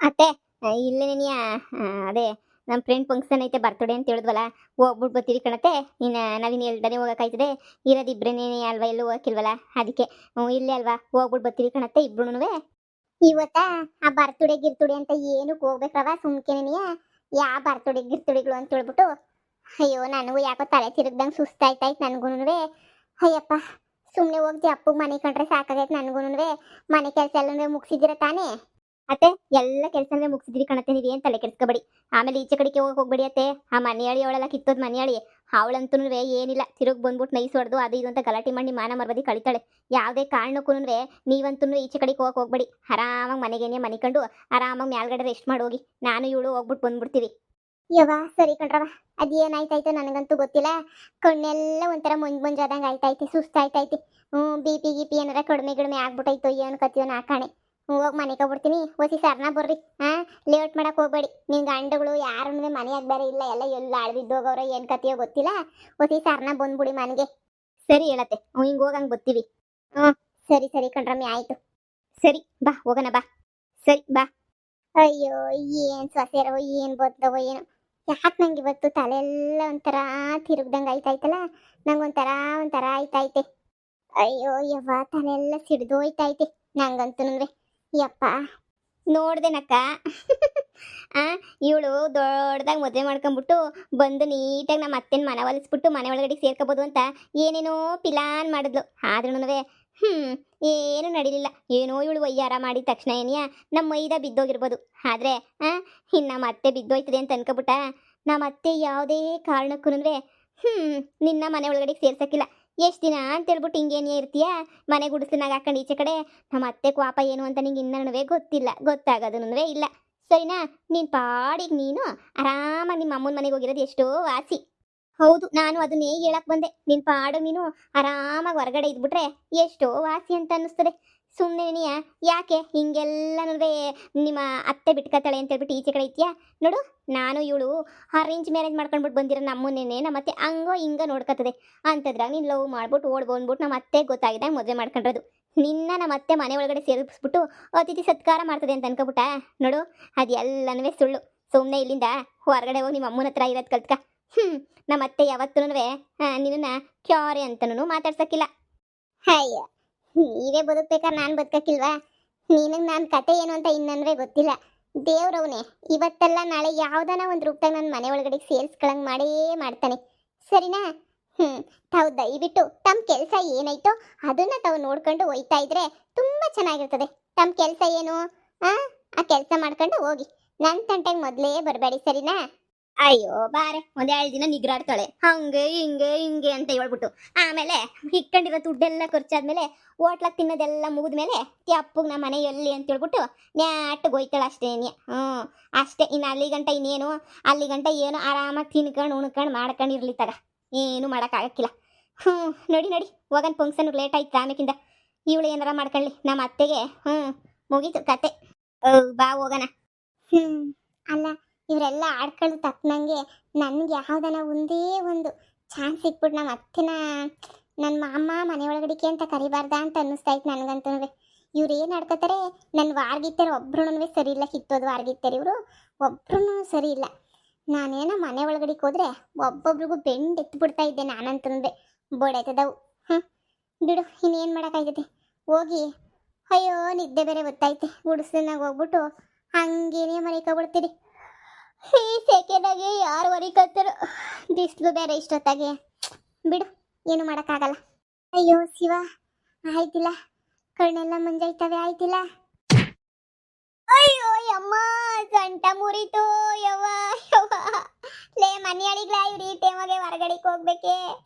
ಅತ್ತೆ ಇಲ್ಲೇನೇನಿಯ ಅದೇ ನಮ್ಮ ಫ್ರೆಂಡ್ ಫಂಕ್ಷನ್ ಐತೆ ಬರ್ತಡೇ ಅಂತ ಹೇಳಿದ್ವಲ್ಲ ಹೋಗ್ಬಿಟ್ಟು ಬರ್ತೀವಿ ಕಣತ್ತೆ. ಇನ್ನು ನಾವಿನ್ನು ಎಲ್ದಾನೆ ಹೋಗೋಕ್ಕಾಯ್ತದೆ, ಇರೋದಿಬ್ರೇನೇ ಅಲ್ವಾ, ಎಲ್ಲೂ ಹೋಗಿಲ್ವಲ್ಲ ಅದಕ್ಕೆ. ಇಲ್ಲೇ ಅಲ್ವಾ ಹೋಗ್ಬಿಟ್ಟು ಬರ್ತೀವಿ ಕಣತ್ತೆ ಇಬ್ರುನುವೆ. ಇವತ್ತ ಆ ಬರ್ತುಡೆ ಗಿರ್ತುಡೆ ಅಂತ ಏನಕ್ಕೆ ಹೋಗ್ಬೇಕವ, ಸುಮ್ಕೆನೆಯ ಯಾ ಬರ್ತುಡೆ ಗಿರ್ತುಡೆಗಳು ಅಂತ ಹೇಳ್ಬಿಟ್ಟು. ಅಯ್ಯೋ ನನಗೂ ಯಾಕೋ ತಲೆ ತಿರುಗ್ದಂಗೆ ಸುಸ್ತಾಯ್ತಾಯ್ತು ನನ್ಗೂನುವೆ. ಅಯ್ಯಪ್ಪ ಸುಮ್ಮನೆ ಹೋಗ್ತಿ ಅಪ್ಪಗೆ ಮನೆ ಕಂಡ್ರೆ ಸಾಕಾಗೈತೆ ನನ್ಗೂನುವೆ. ಮನೆ ಕೆಲಸ ಎಲ್ಲ ಮುಗಿಸಿದ್ದೀರ ತಾನೇ ಅತ್ತೆ? ಎಲ್ಲ ಕೆಲಸನೇ ಮುಗಿಸಿದ್ರಿ ಕಣತ್ತೆ, ನೀವು ಏನು ತಲೆ ಕೆಡಿಸ್ಕೊಬೇಡಿ. ಆಮೇಲೆ ಈಚೆ ಕಡೆಗೆ ಹೋಗ್ಬೇಡಿ ಅತ್ತೆ. ಆ ಮನೆಯಾಳಿ ಅವಳೆಲ್ಲ ಕಿತ್ತೋದ್ ಮನೆಯಾಳಿ ಅವಳಂತೂ ಏನಿಲ್ಲ, ತಿರುಗಿ ಬಂದ್ಬಿಟ್ಟು ನೈಸ್ ಹೊಡೆದು ಅದು ಇದು ಅಂತ ಗಲಾಟೆ ಮಾಡಿ ಮಾನ ಮರಬದಿ ಕಳಿತಾಳೆ. ಯಾವುದೇ ಕಾರಣಕ್ಕೂ ನೀವಂತೂ ಈಚೆ ಕಡೆಗೆ ಹೋಗ್ಬೇಡಿ. ಆರಾಮಾಗಿ ಮನೆಗೇನೆ ಮನೆ ಕಂಡು ಆರಾಮಾಗಿ ಮ್ಯಾಲ್ಗಡೆ ರೆಸ್ಟ್ ಮಾಡಿ ಹೋಗಿ. ನಾನು ಇವಳು ಹೋಗ್ಬಿಟ್ಟು ಬಂದ್ಬಿಡ್ತೀವಿ. ಯವ್ವ ಸರಿ ಕಣ್ರವ, ಅದೇನಾಯ್ತಾಯ್ತು ನನಗಂತೂ ಗೊತ್ತಿಲ್ಲ. ಕಣ್ಣೆಲ್ಲ ಒಂಥರ ಮುಂಜಾದಂಗೆ ಆಯ್ತಾಯ್ತಿ, ಸುಸ್ತಾಯ್ತಾಯ್ತಿ. ಬಿ ಪಿ ಏನಾರ ಕಡಿಮೆ ಆಗ್ಬಿಟ್ಟೈತೋ ಏನು ಕತ್ತಿಯೋ ನಾಕಾಣೆ. ಹೋಗಿ ಮನೆಗೆ ಹೋಗ್ಬಿಡ್ತೀನಿ. ಹೊಸಿ ಸರ್ನ ಬರ್ರಿ. ಲೇಟ್ ಮಾಡಕ್ ಹೋಗ್ಬೇಡಿ. ನಿನ್ ಗಂಡುಗಳು ಯಾರನ್ನೂ ಮನೆಯಾಗ ಬೇರೆ ಇಲ್ಲ, ಎಲ್ಲ ಅಳ್ಬಿದ್ದೋಗವ್ರ ಏನು ಕತ್ತಿಯೋ ಗೊತ್ತಿಲ್ಲ. ಹೊಸಿ ಸರ್ನ ಬಂದ್ಬಿಡಿ ಮನೆಗೆ. ಸರಿ ಹೇಳತ್ತೆ, ಹಿಂಗೆ ಹೋಗಂಗೆ ಬರ್ತೀವಿ. ಸರಿ ಸರಿ ಕಣ್ರಮ್ಮಿ ಆಯ್ತು. ಸರಿ ಬಾ ಹೋಗೋಣ ಬಾ. ಸರಿ ಬಾ. ಅಯ್ಯೋ ಏನ್ ಸೊಸೆರವ ಏನ್ ಬದ್ದವ ಏನು, ಯಾಕೆ ನಂಗೆ ಇವತ್ತು ತಲೆ ಎಲ್ಲ ಒಂಥರ ತಿರುಗ್ದಂಗೆ ಆಯ್ತಾಯ್ತಲ್ಲ. ನಂಗೊಂಥರ ಆಯ್ತಾಯ್ತೆ. ಅಯ್ಯೋ ಯವ್ವ ತಲೆಲ್ಲ ಸಿಡ್ದೋಯ್ತೈತೆ ನಂಗಂತೂ. ಯಪ್ಪ ನೋಡ್ದೇನಕ್ಕ ಇವಳು ದೊಡ್ಡದಾಗಿ ಮದುವೆ ಮಾಡ್ಕೊಂಡ್ಬಿಟ್ಟು ಬಂದು ನೀಟಾಗಿ ನಮ್ಮ ಅತ್ತೆನ ಮನೆ ಒಲಿಸ್ಬಿಟ್ಟು ಮನೆ ಒಳಗಡೆ ಸೇರ್ಕೋಬೋದು ಅಂತ ಏನೇನೋ ಪಿಲಾನ್ ಮಾಡಿದ್ಲು. ಆದ್ರೂ ಏನು ನಡೀಲಿಲ್ಲ. ಏನೋ ಇವಳು ವಯ್ಯಾರ ಮಾಡಿದ ತಕ್ಷಣ ಏನಿಯ ನಮ್ಮ ಮೈದ ಬಿದ್ದೋಗಿರ್ಬೋದು. ಆದರೆ ಇನ್ನು ನಮ್ಮ ಅತ್ತೆ ಬಿದ್ದೋಯ್ತದೆ ಅಂತ ಅನ್ಕೊಬಿಟ್ಟ ನಮ್ಮ ಅತ್ತೆ ಯಾವುದೇ ಕಾರಣಕ್ಕೂ ನಿನ್ನ ಮನೆ ಒಳಗಡೆ ಸೇರ್ಸಕ್ಕಿಲ್ಲ. ಎಷ್ಟು ದಿನ ಅಂತೇಳ್ಬಿಟ್ಟು ಹಿಂಗೇನೇ ಇರ್ತೀಯ ಮನೆ ಗುಡಿಸ್ಲಿನಾಗ ಹಾಕೊಂಡು ಈಚೆ ಕಡೆ. ನಮ್ಮ ಅತ್ತೆ ಕ್ವಾಪ ಏನು ಅಂತ ನಿಂಗೆ ಇನ್ನೂ ಗೊತ್ತಿಲ್ಲ, ಗೊತ್ತಾಗೋದೂ ಇಲ್ಲ. ಸರಿನಾ? ನೀನು ಪಾಡಿಗೆ ನೀನು ಆರಾಮಾಗಿ ನಿಮ್ಮ ಅಮ್ಮನ ಮನೆಗೆ ಹೋಗಿರೋದು ಎಷ್ಟೋ ವಾಸಿ. ಹೌದು, ನಾನು ಅದನ್ನೇ ಹೇಳಕ್ ಬಂದೆ. ನಿನ್ನ ಪಾಡು ನೀನು ಆರಾಮಾಗಿ ಹೊರಗಡೆ ಇದ್ಬಿಟ್ರೆ ಎಷ್ಟೋ ವಾಸಿ ಅಂತ ಅನ್ನಿಸ್ತದೆ. ಸುಮ್ಮನೆ ಯಾಕೆ ಹಿಂಗೆಲ್ಲನೂ ನಿಮ್ಮ ಅತ್ತೆ ಬಿಟ್ಕೊತಾಳೆ ಅಂತ ಹೇಳ್ಬಿಟ್ಟು ಈಚೆ ಕಡೆ ಐತಿಯಾ ನೋಡು. ನಾನು ಇವಳು ಅರೇಂಜ್ ಮ್ಯಾರೇಜ್ ಮಾಡ್ಕೊಂಡ್ಬಿಟ್ಟು ಬಂದಿರೋ ನಮ್ಮನ್ನೇನೆ ನಮ್ಮ ಅತ್ತೆ ಹಂಗೋ ಹಿಂಗ ನೋಡ್ಕೊತದೆ ಅಂತದ್ರಾಗ ನೀನು ಲವ್ ಮಾಡ್ಬಿಟ್ಟು ಓಡ್ ಬಂದ್ಬಿಟ್ಟು ನಮ್ಮ ಅತ್ತೆ ಗೊತ್ತಾಗಿದ್ದಾಗ ಮದುವೆ ಮಾಡ್ಕೊಂಡ್ರದು. ನಿನ್ನ ನಮ್ಮ ಅತ್ತೆ ಮನೆ ಒಳಗಡೆ ಸೇರಿಸ್ಬಿಟ್ಟು ಅತಿಥಿ ಸತ್ಕಾರ ಮಾಡ್ತದೆ ಅಂತ ಅನ್ಕೊಬಿಟ್ಟ ನೋಡು. ಅದೆಲ್ಲನೂ ಸುಳ್ಳು. ಸುಮ್ಮನೆ ಇಲ್ಲಿಂದ ಹೊರಗಡೆ ಹೋಗಿ ನಿಮ್ಮ ಅಮ್ಮನ ಹತ್ರ ಇರೋದು ಕಲ್ತ್ಕ. ನಮ್ಮ ಅತ್ತೆ ಯಾವತ್ತೂ ನಿನ್ನ ಕ್ಯಾರೆ ಅಂತನೂ ಮಾತಾಡ್ಸಕ್ಕಿಲ್ಲ. ಅಯ್ಯ ನೀವೇ ಬದುಕ್ಬೇಕಾದ್ರೆ ನಾನು ಬದುಕಕ್ಕಿಲ್ವಾ? ನಿನಗೆ ನನ್ನ ಕತೆ ಏನು ಅಂತ ಇನ್ನಂದ್ರೆ ಗೊತ್ತಿಲ್ಲ. ದೇವ್ರವನೇ ಇವತ್ತೆಲ್ಲ ನಾಳೆ ಯಾವ್ದಾನ ಒಂದು ರೂಪದಾಗ ನನ್ನ ಮನೆ ಒಳಗಡೆ ಸೇರಿಸ್ಕೊಳಂಗೆ ಮಾಡೇ ಮಾಡ್ತಾನೆ. ಸರಿನಾ? ತಾವು ದಯವಿಟ್ಟು ತಮ್ಮ ಕೆಲಸ ಏನಾಯ್ತೋ ಅದನ್ನ ತಾವು ನೋಡ್ಕೊಂಡು ಹೋಯ್ತಾ ಇದ್ರೆ ತುಂಬಾ ಚೆನ್ನಾಗಿರ್ತದೆ. ತಮ್ಮ ಕೆಲಸ ಏನು ಆ ಕೆಲಸ ಮಾಡ್ಕೊಂಡು ಹೋಗಿ. ನನ್ನ ತಂಟೆಗೆ ಮೊದಲೇ ಬರಬೇಡಿ. ಸರಿನಾ? ಅಯ್ಯೋ ಬಾರೆ, ಒಂದೆರಡು ದಿನ ನಿಗ್ರಾಡ್ತಾಳೆ ಹಂಗೆ ಹಿಂಗೆ ಅಂತ ಹೇಳ್ಬಿಟ್ಟು ಆಮೇಲೆ ಇಟ್ಕೊಂಡಿರೋ ದುಡ್ಡೆಲ್ಲ ಖರ್ಚಾದ್ಮೇಲೆ ಹೋಟ್ಲಾಗ ತಿನ್ನೋದೆಲ್ಲ ಮುಗಿದ್ಮೇಲೆ ಅಪ್ಪಗೆ ನಮ್ಮ ಮನೆ ಎಲ್ಲಿ ಅಂತ ಹೇಳ್ಬಿಟ್ಟು ನ್ಯಾಟಿಗೆ ಹೋಯ್ತಾಳೆ ಅಷ್ಟೇ. ಅಷ್ಟೇ. ಇನ್ನು ಅಲ್ಲಿ ಗಂಟ ಇನ್ನೇನು, ಅಲ್ಲಿ ಗಂಟ ಏನು ಆರಾಮಾಗಿ ತಿನ್ಕೊಂಡು ಉಣ್ಕೊಂಡು ಮಾಡ್ಕೊಂಡು ಇರ್ಲಿ ತಗ, ಏನು ಮಾಡೋಕ್ಕಾಗಕ್ಕಿಲ್ಲ. ನೋಡಿ ಹೋಗೋಣ. ಫಂಕ್ಷನ್ ಲೇಟ್ ಆಯ್ತು ಆಮೇಕಿಂದ. ಇವಳು ಏನಾರ ಮಾಡ್ಕೊಳ್ಳಿ, ನಮ್ಮ ಅತ್ತೆಗೆ ಮುಗೀತು ಕತೆ. ಬಾ ಹೋಗೋಣ. ಅಲ್ಲ ಇವರೆಲ್ಲ ಆಡ್ಕೊಳ್ಳೋ ತಕ್ಕನಂಗೆ ನನಗೆ ಯಾವ್ದನ ಒಂದೇ ಒಂದು ಚಾನ್ಸ್ ಸಿಕ್ಬಿಟ್ಟು ನಮ್ಮ ಅತ್ತೆನ ನನ್ನ ಮಾಮ ಮನೆ ಒಳಗಡಿಕೆ ಅಂತ ಕರಿಬಾರ್ದ ಅಂತ ಅನ್ನಿಸ್ತಾಯ್ತು ನನಗಂತೂ. ಇವ್ರು ಏನು ಆಡ್ಕೋತಾರೆ, ನನ್ನ ವಾರ್ಗಿತ್ತಾರೆ ಒಬ್ರು ಸರಿ ಇಲ್ಲ, ಕಿತ್ತೋದು ವಾರ್ಗಿತ್ತಾರೆ ಇವರು ಒಬ್ರು ಸರಿ ಇಲ್ಲ. ನಾನೇನೋ ಮನೆ ಒಳಗಡಿಗೆ ಹೋದ್ರೆ ಒಬ್ಬೊಬ್ರಿಗೂ ಬೆಂಡ್ ಎತ್ಬಿಡ್ತಾ ಇದ್ದೆ ನಾನಂತಂದ್ರೆ. ಬೋಡಾಯ್ತದವು. ಬಿಡು, ಇನ್ನೇನು ಮಾಡೋಕ್ಕಾಗ್ತದೆ ಹೋಗಿ. ಅಯ್ಯೋ ನಿದ್ದೆ ಬೇರೆ ಗೊತ್ತಾಯ್ತೆ. ಗುಡಿಸ್ಲಿನಾಗ ಹೋಗ್ಬಿಟ್ಟು ಹಂಗೇನೇ ಮರಿಕೊಬಿಡ್ತೀರಿ. ಈ ಸೆಕೆಂಡಾಗೆ ಯಾರು ಹೊರಿಕತ್ತಾರ, ಬಿಸಿಲು ಬೇರೆ ಇಷ್ಟೊತ್ತಾಗೆ. ಬಿಡು, ಏನು ಮಾಡೋಕ್ಕಾಗಲ್ಲ. ಅಯ್ಯೋ ಶಿವ, ಆಯ್ತಿಲ್ಲ, ಕಣ್ಣೆಲ್ಲ ಮುಂಜಾಯ್ತವೆ ಆಯ್ತಿಲ್ಲ. ಅಯ್ಯೋ ಯಮ್ಮ ಸೊಂಟ ಮುರಿತು. ಯವ್ವ ಲೇ ಮನೆಯಾಳಿಗ್ಲ ಇವ್ರಿ ಟೈಮಾಗೆ ಹೊರಗಡೆಗೆ ಹೋಗ್ಬೇಕೆ.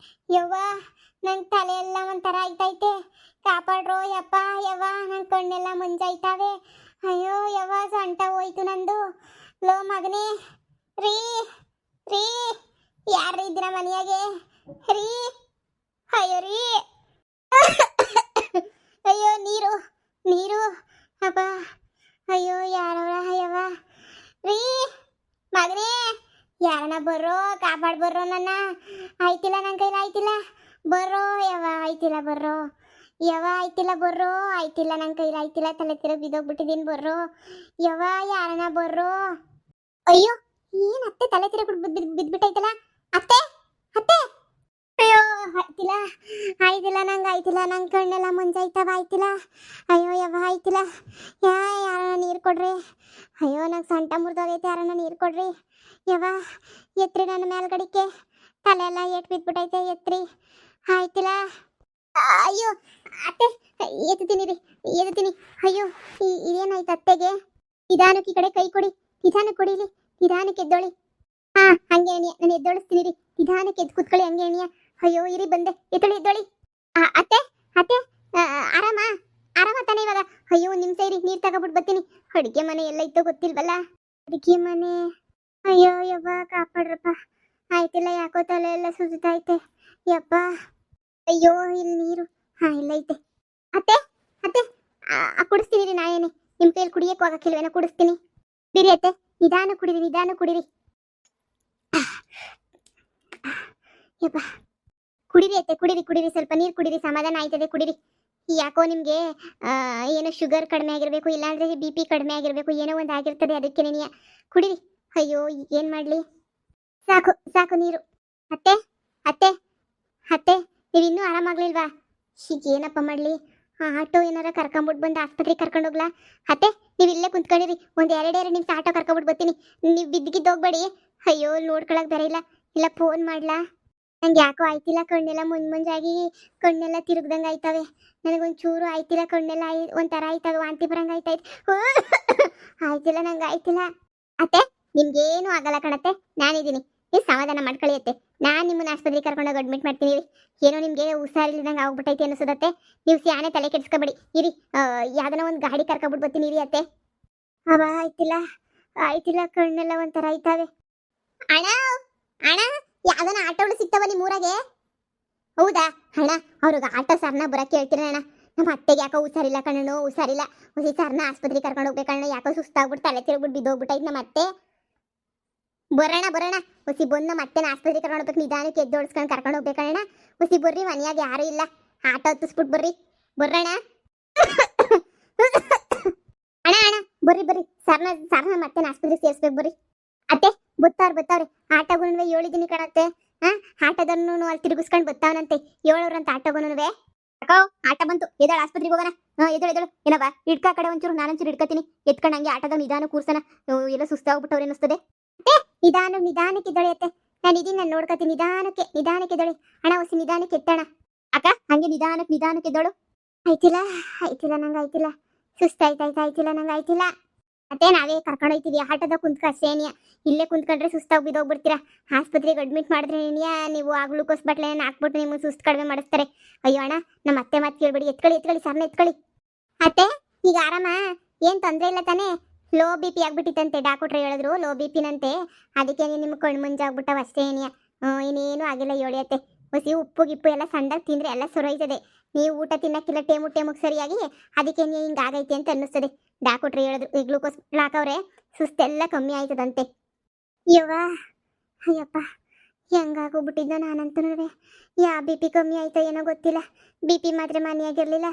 ಯವ್ವ ನನ್ನ ತಲೆ ಎಲ್ಲ ಒಂಥರ ಆಯ್ತೈತೆ, ಕಾಪಾಡ್ರೋ ಯಪ್ಪ. ಯವ್ವ ನನ್ನ ಕಣ್ಣೆಲ್ಲ ಮುಂಜಾಯ್ತಾವೆ. ಅಯ್ಯೋ ಯವ್ವ ಸೊಂಟ ಹೋಯ್ತು ನಂದು. ಲೋ ಮಗನೇ, ರೀ ರೀ ಯಾರು ಇದ್ದೀರ ಮನೆಯಾಗೆ? ರೀ ಅಯ್ಯೋ ರೀ ಅಯ್ಯೋ ನೀರು ಅಪ್ಪ. ಅಯ್ಯೋ ಯಾರವ್ರ? ಅಯ್ಯವ್ವ ರೀ ಮಗನೇ, ಯಾರನ್ನ ಬರ್ರೋ, ಕಾಪಾಡ್ ಬರ್ರೋ ನನ್ನ. ಆಯ್ತಿಲ್ಲ, ನನ್ನ ಕೈಲಿ ಆಯ್ತಿಲ್ಲ, ಬರ್ರೋ ಯವ್ವ, ಆಯ್ತಿಲ್ಲ ಬರ್ರೋ. ಯವ ಆಯ್ತಿಲ್ಲ ಬರ್ರೋ, ಆಯ್ತಿಲ್ಲ ನನ್ನ ಕೈಲಿ ಆಯ್ತಿಲ್ಲ, ತಲೆ ತಿರ ಬಿದ್ದೋಗ್ಬಿಟ್ಟಿದ್ದೀನಿ ಬರ್ರೋ. ಯವ ಯಾರನ ಬರ್ರೋ. ಅಯ್ಯೋ ಏನ್ ಅತ್ತೆ ತಲೆ ತಿರ ಬಿದ್ಬಿಟ್ಟೈತಲ್ಲ. ಅತ್ತೆ ಅತ್ತೆ ಅಯ್ಯೋ ಆಯ್ತಿಲ್ಲ ಆಯ್ತಿಲ್ಲ ನಂಗೆ ಆಯ್ತಿಲ್ಲ, ನಂಗೆ ಕಣ್ಣೆಲ್ಲ ಮುಂಜಾಯ್ತವ ಆಯ್ತಿಲ್ಲ. ಅಯ್ಯೋ ಯವ ಆಯ್ತಿಲ್ಲ. ಯಾರನ್ನ ನೀರು ಕೊಡ್ರಿ. ಅಯ್ಯೋ ನಂಗೆ ಸೊಂಟ ಮುರಿದೋಗೈತೆ, ಯಾರನ್ನ ನೀರು ಕೊಡ್ರಿ. ಯವ ಎತ್ರಿ ನನ್ನ ಮೇಲ್ಗಡಿಕೆ, ತಲೆ ಎಲ್ಲ ಏಟ್ ಬಿದ್ಬಿಟ್ಟೈತೆ, ಎತ್ರಿ. ಆಯ್ತಿಲ್ಲ. ಅಯ್ಯೋ ಅತ್ತೆ ಎತ್ತೀನಿ ರೀ, ಎತ್ತೀನಿ. ಅಯ್ಯೋ ಇದೇನಾಯ್ತು ಅತ್ತೆಗೆ? ನಿಧಾನಕ್ಕೆ ಈ ಕಡೆ ಕೈ ಕೊಡಿ, ನಿಧಾನಕ್ಕೆ ಕೊಡಿಲಿ, ನಿಧಾನಕ್ಕೆ ಎದ್ದೋಳಿ. ಹಾ ಹಂಗೆ ಅಣಿಯ, ನಾನು ಎದ್ದೋಳಿಸ್ತೀನಿ ರೀ, ನಿಧಾನಕ್ಕೆ ಎದ್ದು ಕುತ್ಕೊಳ್ಳಿ ಹಂಗೆ ಅಣಿಯ. ಅಯ್ಯೋ ಇರಿ ಬಂದೆ, ಎದ್ದೋಳಿ ಎದ್ದೋಳಿ. ಅತ್ತೆ ಅತ್ತೆ ಆರಾಮ ಆರಾಮ ತಾನೆ ಇವಾಗ? ಅಯ್ಯೋ ಒಂದು ನಿಮಿಷ ಇರಿ, ನೀರು ತಗೊಬಿಟ್ಟು ಬರ್ತೀನಿ. ಅಡುಗೆ ಮನೆ ಎಲ್ಲ ಇತ್ತು ಗೊತ್ತಿಲ್ವಲ್ಲ, ಅಡುಗೆ ಮನೆ. ಅಯ್ಯೋ ಯವ್ವ ಕಾಪಾಡ್ರಪ್ಪ. ಆಯ್ತಿಲ್ಲ, ಯಾಕೋ ತಲೆ ಎಲ್ಲ ಸುತ್ತೈತೆ ಯಪ್ಪ. ಅಯ್ಯೋ ಇಲ್ಲಿ ನೀರು, ಹಾ ಇಲ್ಲ ಐತೆ. ಅತ್ತೆ ಅತ್ತೆ ಕುಡಿಸ್ತೀನಿ ರೀ, ನಾಯೇನೆ ನಿಮ್ಮ ಕೈಯಲ್ಲಿ ಕುಡಿಯಕ್ಕೆ ಹೋಗಕ್ಕಿಲ್ವೇನೋ, ಕುಡಿಸ್ತೀನಿ ಬಿರಿ ಅತ್ತೆ. ನಿಧಾನ ಕುಡಿರಿ, ನಿಧಾನ ಕುಡಿರಿ. ಯಪ್ಪ ಕುಡಿರಿ ಅತ್ತೆ, ಕುಡಿರಿ ಕುಡಿರಿ, ಸ್ವಲ್ಪ ನೀರು ಕುಡಿರಿ, ಸಮಾಧಾನ ಆಯ್ತದೆ ಕುಡಿರಿ. ಯಾಕೋ ನಿಮಗೆ ಏನೋ ಶುಗರ್ ಕಡಿಮೆ ಆಗಿರಬೇಕು, ಇಲ್ಲಾಂದ್ರೆ ಬಿ ಪಿ ಕಡಿಮೆ ಆಗಿರಬೇಕು, ಏನೋ ಒಂದು ಆಗಿರ್ತದೆ, ಅದಕ್ಕೆ ನೀನು ಕುಡಿರಿ. ಅಯ್ಯೋ ಏನು ಮಾಡಲಿ, ಸಾಕು ಸಾಕು ನೀರು. ಅತ್ತೆ ಅತ್ತೆ ಅತ್ತೆ ನೀವು ಇನ್ನೂ ಆರಾಮಾಗ್ಲಿಲ್ವಾ? ಏನಪ್ಪ ಮಾಡಲಿ, ಆಟೋ ಏನಾರ ಕರ್ಕೊಂಬಿಟ್ಟು ಬಂದು ಆಸ್ಪತ್ರೆಗೆ ಕರ್ಕೊಂಡು ಹೋಗ್ಲಾ? ಅತ್ತೆ ನೀವು ಇಲ್ಲೇ ಕುಂತ್ಕೊಂಡಿರಿ, ಒಂದು ಎರಡೆರಡು ನಿಮಿಷ ಆಟೋ ಕರ್ಕೊಂಬಿಟ್ಟು ಬರ್ತೀನಿ, ನೀವು ಬಿದ್ದಿಗಿದ್ದೋಗ್ಬೇಡಿ. ಅಯ್ಯೋ ನೋಡ್ಕೊಳಕ್ ಬೇರೆ ಇಲ್ಲ, ಇಲ್ಲ ಫೋನ್ ಮಾಡ್ಲಾ? ನಂಗೆ ಯಾಕೋ ಆಯ್ತಿಲ್ಲ, ಕಣ್ಣೆಲ್ಲ ಮುಂಜಾಗಿ ಕಣ್ಣೆಲ್ಲ ತಿರುಗ್ದಂಗೆ ಆಯ್ತವೆ. ನನಗೊಂಚೂರು ಆಯ್ತಿಲ್ಲ, ಕಣ್ಣೆಲ್ಲ ಒಂಥರ ಆಯ್ತವೆ, ವಾಂತಿ ಬರಂಗೆ ಆಯ್ತಾಯ್ತು. ಆಯ್ತಿಲ್ಲ ನಂಗೆ ಆಯ್ತಿಲ್ಲ. ಅತ್ತೆ ನಿಮ್ಗೇನು ಆಗಲ್ಲ ಕಣತ್ತೆ, ನಾನಿದ್ದೀನಿ, ನೀವು ಸಮಾಧಾನ ಮಾಡ್ಕೊಳ್ಳಿ ಅತ್ತೆ. ನಾನು ನಿಮ್ಮನ್ನ ಆಸ್ಪತ್ರೆಗೆ ಕರ್ಕೊಂಡೋಗಿ ಅಡ್ಮಿಟ್ ಮಾಡ್ತೀನಿ ರೀ. ಏನೋ ನಿಮಗೆ ಹುಷಾರಿಲ್ದಂಗೆ ಆಗ್ಬಿಟ್ಟೈತೆ ಅನಿಸೋದತ್ತೆ, ನೀವು ಸ್ಯಾನೆ ತಲೆ ಕೆಡಿಸ್ಕೊಬೇಡಿ ಇರಿ. ಯಾವ್ದನ ಒಂದು ಗಾಡಿ ಕರ್ಕೊಬಿಟ್ಟು ಬರ್ತೀನಿ ಇರಿ ಅತ್ತೆ. ಅವ ಆಯ್ತಿಲ್ಲ ಆಯ್ತಿಲ್ಲ, ಕಣ್ಣೆಲ್ಲ ಒಂಥರ ಆಯ್ತಾವೆ. ಅಣ್ಣ ಅಣ್ಣ ಯಾವ್ದನ ಆಟೋಗಳು ಸಿಗ್ತಾವ ನಿಮ್ಮ ಊರಾಗೆ? ಹೌದಾ ಅಣ್ಣ, ಅವ್ರಿಗೆ ಆಟೋ ಸರ್ನ ಬರಕ್ಕೆ ಹೇಳ್ತೀನಿ ಅಣ್ಣ. ನಮ್ಮ ಅತ್ತೆಗೆ ಯಾಕೋ ಹುಷಾರಿಲ್ಲ ಕಣ್ಣು, ಹುಷಾರಿಲ್ಲ. ಹೊಸಿ ಸರ್ನ ಆಸ್ಪತ್ರೆಗೆ ಕರ್ಕೊಂಡು ಹೋಗ್ಬೇಕಣ್ಣ, ಯಾಕೋ ಸುಸ್ತಾಗ್ಬಿಟ್ಟು ತಲೆ ತಿರುಗ್ಬಿಟ್ಟು ಬಿದ್ದೋಗ್ಬಿಟ್ಟೈತೆ ನಮ್ಮ ಅತ್ತೆ. ಬರೋಣ ಬರೋಣ, ಹೊಸಿ ಬಂದು ಮತ್ತೆ ಆಸ್ಪತ್ರೆಗೆ ಕರ್ಕೊಂಡು ಹೋಗ್ಬೇಕು, ನಿಧಾನಕ್ಕೆ ಎದ್ದೋಡಿಸ್ಕೊಂಡು ಕರ್ಕೊಂಡು ಹೋಗ್ಬೇಕಣ್ಣ. ಹೊಸಿ ಬರ್ರಿ, ಮನೆಯಾಗ ಯಾರು ಇಲ್ಲ, ಆಟೋ ಹತ್ತಿಸ್ಬಿಟ್ಟು ಬರ್ರಿ. ಬರ್ರಣ ಅಣ್ಣ ಅಣ್ಣ ಬರ್ರಿ ಬರ್ರಿ, ಸರ್ನ ಮತ್ತೆ ಆಸ್ಪತ್ರೆಗೆ ಸೇರಿಸ್ಬೇಕು ಬರ್ರಿ. ಅತ್ತೆ ಬರ್ತಾವ್ರಿ, ಆಟೋಗುನುವೆ ಹೇಳಿದ್ದೀನಿ ಕಣತ್ತೆ. ಆಟೋದನ್ನು ಅಲ್ಲಿ ತಿರುಗಿಸ್ಕೊಂಡು ಬರ್ತಾವನಂತೆ, ಹೇಳೋರಂತ ಆಟೋಗುನುವೆ. ಅಕ್ಕೋ ಆಟ ಬಂತು, ಎದಳ ಆಸ್ಪತ್ರೆಗೆ ಹೋಗೋಣ. ಎದಳು ಏನವ ಹಿಡ್ಕ ಕಡೆ ಒಂಚೂರು, ನಾನೊಂಚೂರು ಹಿಡ್ಕತೀನಿ, ಎತ್ಕೊಂಡು ಹಂಗೆ ಆಟೋದ ನಿಧಾನ ಕೂರ್ಸನ, ಎಲ್ಲ ಸುಸ್ತಾಗ್ಬಿಟ್ಟವ್ರು ಅನ್ನಿಸ್ತದೆ. ನಿಧಾನಕ್ಕೆ ಇದ್ದಳಿ ಅತ್ತೆ, ನಾನು ಇದೀನಿ, ನಾನು ನೋಡ್ಕತೀನಿ, ನಿಧಾನಕ್ಕೆ ಇದ್ದಳಿ. ಅಣ್ಣ ಹೊಸಿ ನಿಧಾನಕ್ಕೆ ಎತ್ತಣ. ಅಕ್ಕ ಹಂಗೆ ನಿಧಾನಕ್ಕೆ ಇದ್ದಳು. ಆಯ್ತಿಲ್ಲ ನಂಗೆ ಆಯ್ತಿಲ್ಲ, ಸುಸ್ತಾಯ್ತಾಯ್ತಿಲ್ಲ ನಂಗೆ ಆಯ್ತಿಲ್ಲ. ಮತ್ತೆ ನಾವೇ ಕರ್ಕೊಂಡು ಹೋಗ್ತೀವಿ, ಆಟೋದ ಕುಂತ್ಕ ಅಷ್ಟೇನಿಯ, ಇಲ್ಲೇ ಕುಂತ್ಕೊಂಡ್ರೆ ಸುಸ್ತಾಗಿ ಬಿದ್ದೋಗ್ಬಿಡ್ತೀರಾ. ಆಸ್ಪತ್ರೆಗೆ ಅಡ್ಮಿಟ್ ಮಾಡಿದ್ರೆ ನೀವು ಆ ಗ್ಲೂಕೋಸ್ ಬಾಟ್ಲೆ ಹಾಕ್ಬಿಟ್ಟು ನಿಮ್ಗೆ ಸುಸ್ತು ಕಡಿಮೆ ಮಾಡಿಸ್ತಾರೆ. ಅಯ್ಯೋ ಅಣ್ಣ ನಮ್ಮ ಅತ್ತೆ ಮಾತು ಕೇಳ್ಬೇಡಿ, ಎತ್ಕೊಳ್ಳಿ ಸರ್ನ ಎತ್ಕೊಳ್ಳಿ. ಅತ್ತೆ ಈಗ ಆರಾಮ, ಏನು ತೊಂದರೆ ಇಲ್ಲ ತಾನೇ? ಲೋ ಬಿ ಪಿ ಆಗ್ಬಿಟ್ಟಿತ್ತಂತೆ, ಡಾಕ್ಟ್ರು ಹೇಳಿದ್ರು ಲೋ ಬಿ ಪಿನಂತೆ, ಅದಕ್ಕೆ ನಿಮ್ಗೆ ಕಣ್ಣು ಮುಂಜಾಗ್ಬಿಟ್ಟವ ಅಷ್ಟೇ ಏನಿಯ, ಇನ್ನೇನು ಆಗಿಲ್ಲ ಹೇಳಿಯತ್ತೆ. ಹೊಸಿ ಉಪ್ಪು ಗಿಪ್ಪು ಎಲ್ಲ ಸಣ್ಣದಾಗಿ ತಿಂದರೆ ಎಲ್ಲ ಸುರೈತದೆ. ನೀವು ಊಟ ತಿನ್ನಕ್ಕಿಲ್ಲ ಟೇಮುಗೆ ಸರಿಯಾಗಿ, ಅದಕ್ಕೆ ಹಿಂಗೆ ಆಗೈತೆ ಅಂತ ಅನ್ನಿಸ್ತದೆ. ಡಾಕ್ಟ್ರು ಹೇಳಿದ್ರು ಈ ಗ್ಲೂಕೋಸ್ ಹಾಕವ್ರೆ ಸುಸ್ತೆಲ್ಲ ಕಮ್ಮಿ ಆಯ್ತದಂತೆ. ಅಯ್ಯಪ್ಪ ಹೆಂಗಾಗೋಗ್ಬಿಟ್ಟಿದ್ದ ನಾನಂತೂ. ಯಾ ಬಿ ಪಿ ಕಮ್ಮಿ ಆಯ್ತೋ ಏನೋ ಗೊತ್ತಿಲ್ಲ, ಬಿ ಪಿ ಮಾತ್ರ ಮನೆಯಾಗಿರಲಿಲ್ಲ,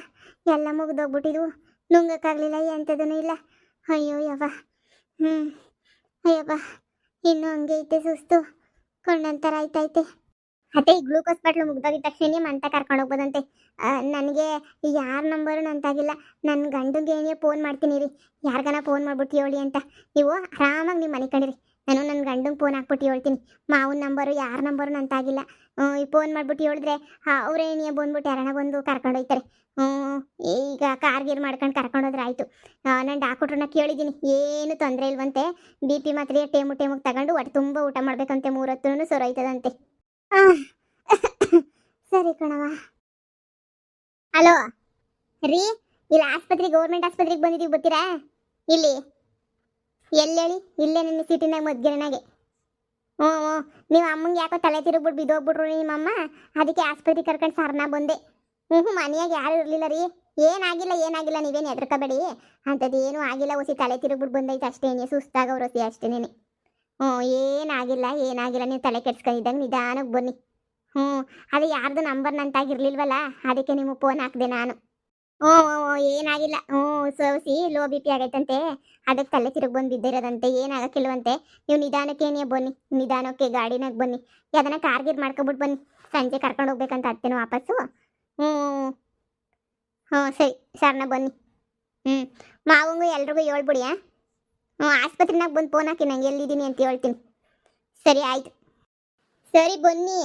ಎಲ್ಲ ಮುಗಿದೋಗ್ಬಿಟ್ಟಿದ್ವು, ನುಂಗಕ್ಕಾಗಲಿಲ್ಲ, ಎಂಥದೂ ಇಲ್ಲ. ಅಯ್ಯೋ ಅಯ್ಯಪ್ಪ ಇನ್ನೂ ಹಂಗೆ ಐತೆ ಸುಸ್ತು, ಕಣ್ಣಂತರ ಆಯ್ತೈತೆ. ಅತ್ತೆ ಈ ಗ್ಲೂಕೋಸ್ ಬಾಟ್ಲು ಮುಗ್ದೋಗಿದ ತಕ್ಷಣ ಮಂತ ಕರ್ಕೊಂಡು ಹೋಗ್ಬೋದಂತೆ. ನನಗೆ ಯಾರ ನಂಬರು ನಂತಾಗಿಲ್ಲ, ನನ್ನ ಗಂಡಂಗೆ ಏನೇ ಫೋನ್ ಮಾಡ್ತೀನಿ ರೀ, ಯಾರಿಗಾನ ಫೋನ್ ಮಾಡ್ಬಿಟ್ಟು ಹೇಳಿ ಅಂತ. ನೀವು ಆರಾಮಾಗಿ ನೀವು ಮನೆ ಕಂಡಿರಿ, ನಾನು ನನ್ನ ಗಂಡಂಗೆ ಫೋನ್ ಹಾಕ್ಬಿಟ್ಟು ಹೇಳ್ತೀನಿ. ಮಾವನ ನಂಬರು ಯಾರ ನಂಬರು ನಂತಾಗಿಲ್ಲ, ಈ ಫೋನ್ ಮಾಡ್ಬಿಟ್ಟು ಹೇಳಿದ್ರೆ ಅವರೇನೇ ಬಂದ್ಬಿಟ್ಟು ಯಾರನ್ನ ಬಂದು ಕರ್ಕೊಂಡು ಹೋಗ್ತಾರೆ. ಈಗ ಕಾರ್ಗೀರ್ ಮಾಡ್ಕೊಂಡು ಕರ್ಕೊಂಡೋದ್ರೆ ಆಯಿತು. ನಾನು ಡಾಕ್ಟ್ರನ್ನ ಕೇಳಿದ್ದೀನಿ, ಏನು ತೊಂದರೆ ಇಲ್ವಂತೆ, ಬಿ ಪಿ ಮಾತ್ರೆ ಟೇಮಿಗೆ ತಗೊಂಡು ಒಟ್ಟು ತುಂಬ ಊಟ ಮಾಡಬೇಕಂತೆ, 3 ಹೊತ್ತು ಸೊರೈತದಂತೆ. ಸರಿ ಕಣವ. ಹಲೋ ರೀ, ಇಲ್ಲಿ ಆಸ್ಪತ್ರೆಗೆ, ಗೌರ್ಮೆಂಟ್ ಆಸ್ಪತ್ರೆಗೆ ಬಂದಿದ್ದೀವಿ, ಬರ್ತೀರಾ? ಇಲ್ಲಿ ಎಲ್ಲಿ ಹೇಳಿ? ಇಲ್ಲೇ ನನ್ನ ಸೀಟಿನಾಗ ಮದ್ಗಿರನಾಗೆ. ನೀವು ಅಮ್ಮಂಗೆ ಯಾಕೋ ತಲೆ ತಿರುಗ್ಬಿಟ್ಟು ಬಿದ್ದೋಗ್ಬಿಟ್ರು ನಿಮ್ಮಮ್ಮ, ಅದಕ್ಕೆ ಆಸ್ಪತ್ರೆಗೆ ಕರ್ಕೊಂಡು ಸರ್ನ ಬಂದೆ. ಮನೆಯಾಗ ಯಾರು ಇರಲಿಲ್ಲ ರೀ. ಏನಾಗಿಲ್ಲ ನೀವೇನು ಹೆದರ್ಕೋಬೇಡಿ, ಅಂಥದ್ದು ಏನೂ ಆಗಿಲ್ಲ, ಹೊಸಿ ತಲೆ ತಿರುಗ್ಬಿಟ್ಟು ಬಂದೈತೆ ಅಷ್ಟೇನೆ, ಸುಸ್ತಾಗವ್ರು ಹೊಸಿ ಅಷ್ಟೇನೆ. ಏನಾಗಿಲ್ಲ ನೀವು ತಲೆ ಕೆಡ್ಸ್ಕೊಂಡಿದ್ದಂಗೆ ನಿಧಾನಕ್ಕೆ ಬನ್ನಿ. ಹ್ಞೂ ಅದು ಯಾರ್ದು ನಂಬರ್ ನಂತಾಗಿರ್ಲಿಲ್ವಲ್ಲ, ಅದಕ್ಕೆ ನಿಮಗೆ ಫೋನ್ ಹಾಕಿದೆ ನಾನು. ಹ್ಞೂ ಹ್ಞೂ ಏನಾಗಿಲ್ಲ. ಹ್ಞೂ ಸೋಸಿ ಲೋ ಬಿ ಪಿ ಆಗೈತಂತೆ, ಅದಕ್ಕೆ ತಲೆ ತಿರುಗಿ ಬಂದು ಬಿದ್ದಿರೋದಂತೆ, ಏನಾಗಕ್ಕಿಲ್ವಂತೆ. ನೀವು ನಿಧಾನಕ್ಕೆ ನೀವು ಬನ್ನಿ, ನಿಧಾನಕ್ಕೆ ಗಾಡಿನಾಗ ಬನ್ನಿ, ಯಾವ್ದನ ಕಾರ್ಗಿರ್ ಮಾಡ್ಕೊಬಿಟ್ಟು ಬನ್ನಿ, ಸಂಜೆ ಕರ್ಕೊಂಡು ಹೋಗ್ಬೇಕಂತ ಅತ್ತೇನೋ ವಾಪಸ್ಸು. ಹ್ಞೂ ಹ್ಞೂ ಸರಿ ಸರ್ನ ಬನ್ನಿ. ಹ್ಞೂ ಮಾವಂಗೂ ಎಲ್ರಿಗೂ ಹೇಳ್ಬಿಡಿ. ಹ್ಞೂ ಆಸ್ಪತ್ರೆನಾಗ ಬಂದು ಫೋನ್ ಹಾಕಿ ನಂಗೆ ಎಲ್ಲಿದ್ದೀನಿ ಅಂತ ಹೇಳ್ತೀನಿ. ಸರಿ ಆಯ್ತು. ಸರಿ ಬನ್ನಿ,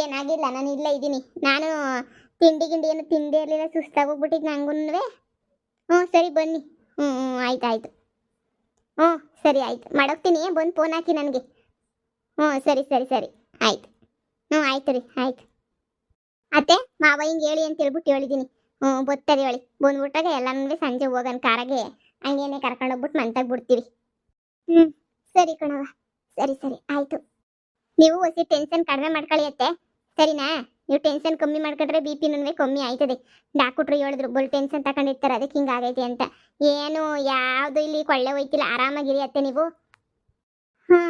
ಏನಾಗಿಲ್ಲ, ನಾನು ಇಲ್ಲೇ ಇದ್ದೀನಿ. ನಾನು ತಿಂಡಿ ಗಿಂಡಿ ಏನು ತಿಂದೇ ಇರಲಿಲ್ಲ, ಸುಸ್ತಾಗೋಗ್ಬಿಟ್ಟಿದ್ದು ನಂಗೂ. ಹ್ಞೂ ಸರಿ ಬನ್ನಿ. ಹ್ಞೂ ಹ್ಞೂ ಆಯ್ತು ಆಯ್ತು. ಹ್ಞೂ ಸರಿ ಆಯ್ತು, ಮಾಡೋಗ್ತೀನಿ, ಬಂದು ಫೋನ್ ಹಾಕಿ ನನಗೆ. ಹ್ಞೂ ಸರಿ ಸರಿ ಸರಿ ಆಯ್ತು. ಹ್ಞೂ ಆಯ್ತು ರೀ ಆಯ್ತು. ಅತ್ತೆ ಮಾವ ಹಿಂಗೆ ಹೇಳಿ ಅಂತ ಹೇಳ್ಬಿಟ್ಟು ಹೇಳಿದ್ದೀನಿ. ಹ್ಞೂ ಬರ್ತಾರೆ ಹೇಳಿ, ಬಂದ್ಬಿಟ್ಟಾಗ ಎಲ್ಲನೂ ಸಂಜೆ ಹೋಗೋಣ ಕಾರಾಗೆ, ಹಂಗೇನೆ ಕರ್ಕೊಂಡೋಗ್ಬಿಟ್ಟು ಮಂತಾಗ ಬಿಡ್ತೀವಿ. ಹ್ಞೂ ಸರಿ ಕಣವ, ಸರಿ ಸರಿ ಆಯಿತು. ನೀವು ಹೊಸಿ ಟೆನ್ಷನ್ ಕಡಿಮೆ ಮಾಡ್ಕೊಳ್ಳಿ ಅತ್ತೆ, ಸರಿನಾ? ನೀವು ಟೆನ್ಷನ್ ಕಮ್ಮಿ ಮಾಡ್ಕೊಂಡ್ರೆ ಬಿ ಪಿ ನೂ ಕಮ್ಮಿ ಆಯ್ತದೆ. ಡಾಕ್ಟ್ರು ಹೇಳಿದ್ರು ಬಲ್ ಟೆನ್ಷನ್ ತಗೊಂಡಿರ್ತಾರೆ, ಅದಕ್ಕೆ ಹಿಂಗಾಗೈತೆ ಅಂತ. ಏನು ಯಾವುದು ಇಲ್ಲಿ ಕೊಳ್ಳೆ ಹೋಯ್ತಿಲ್ಲ, ಆರಾಮಾಗಿರಿ ಅತ್ತೆ ನೀವು. ಹ್ಞೂ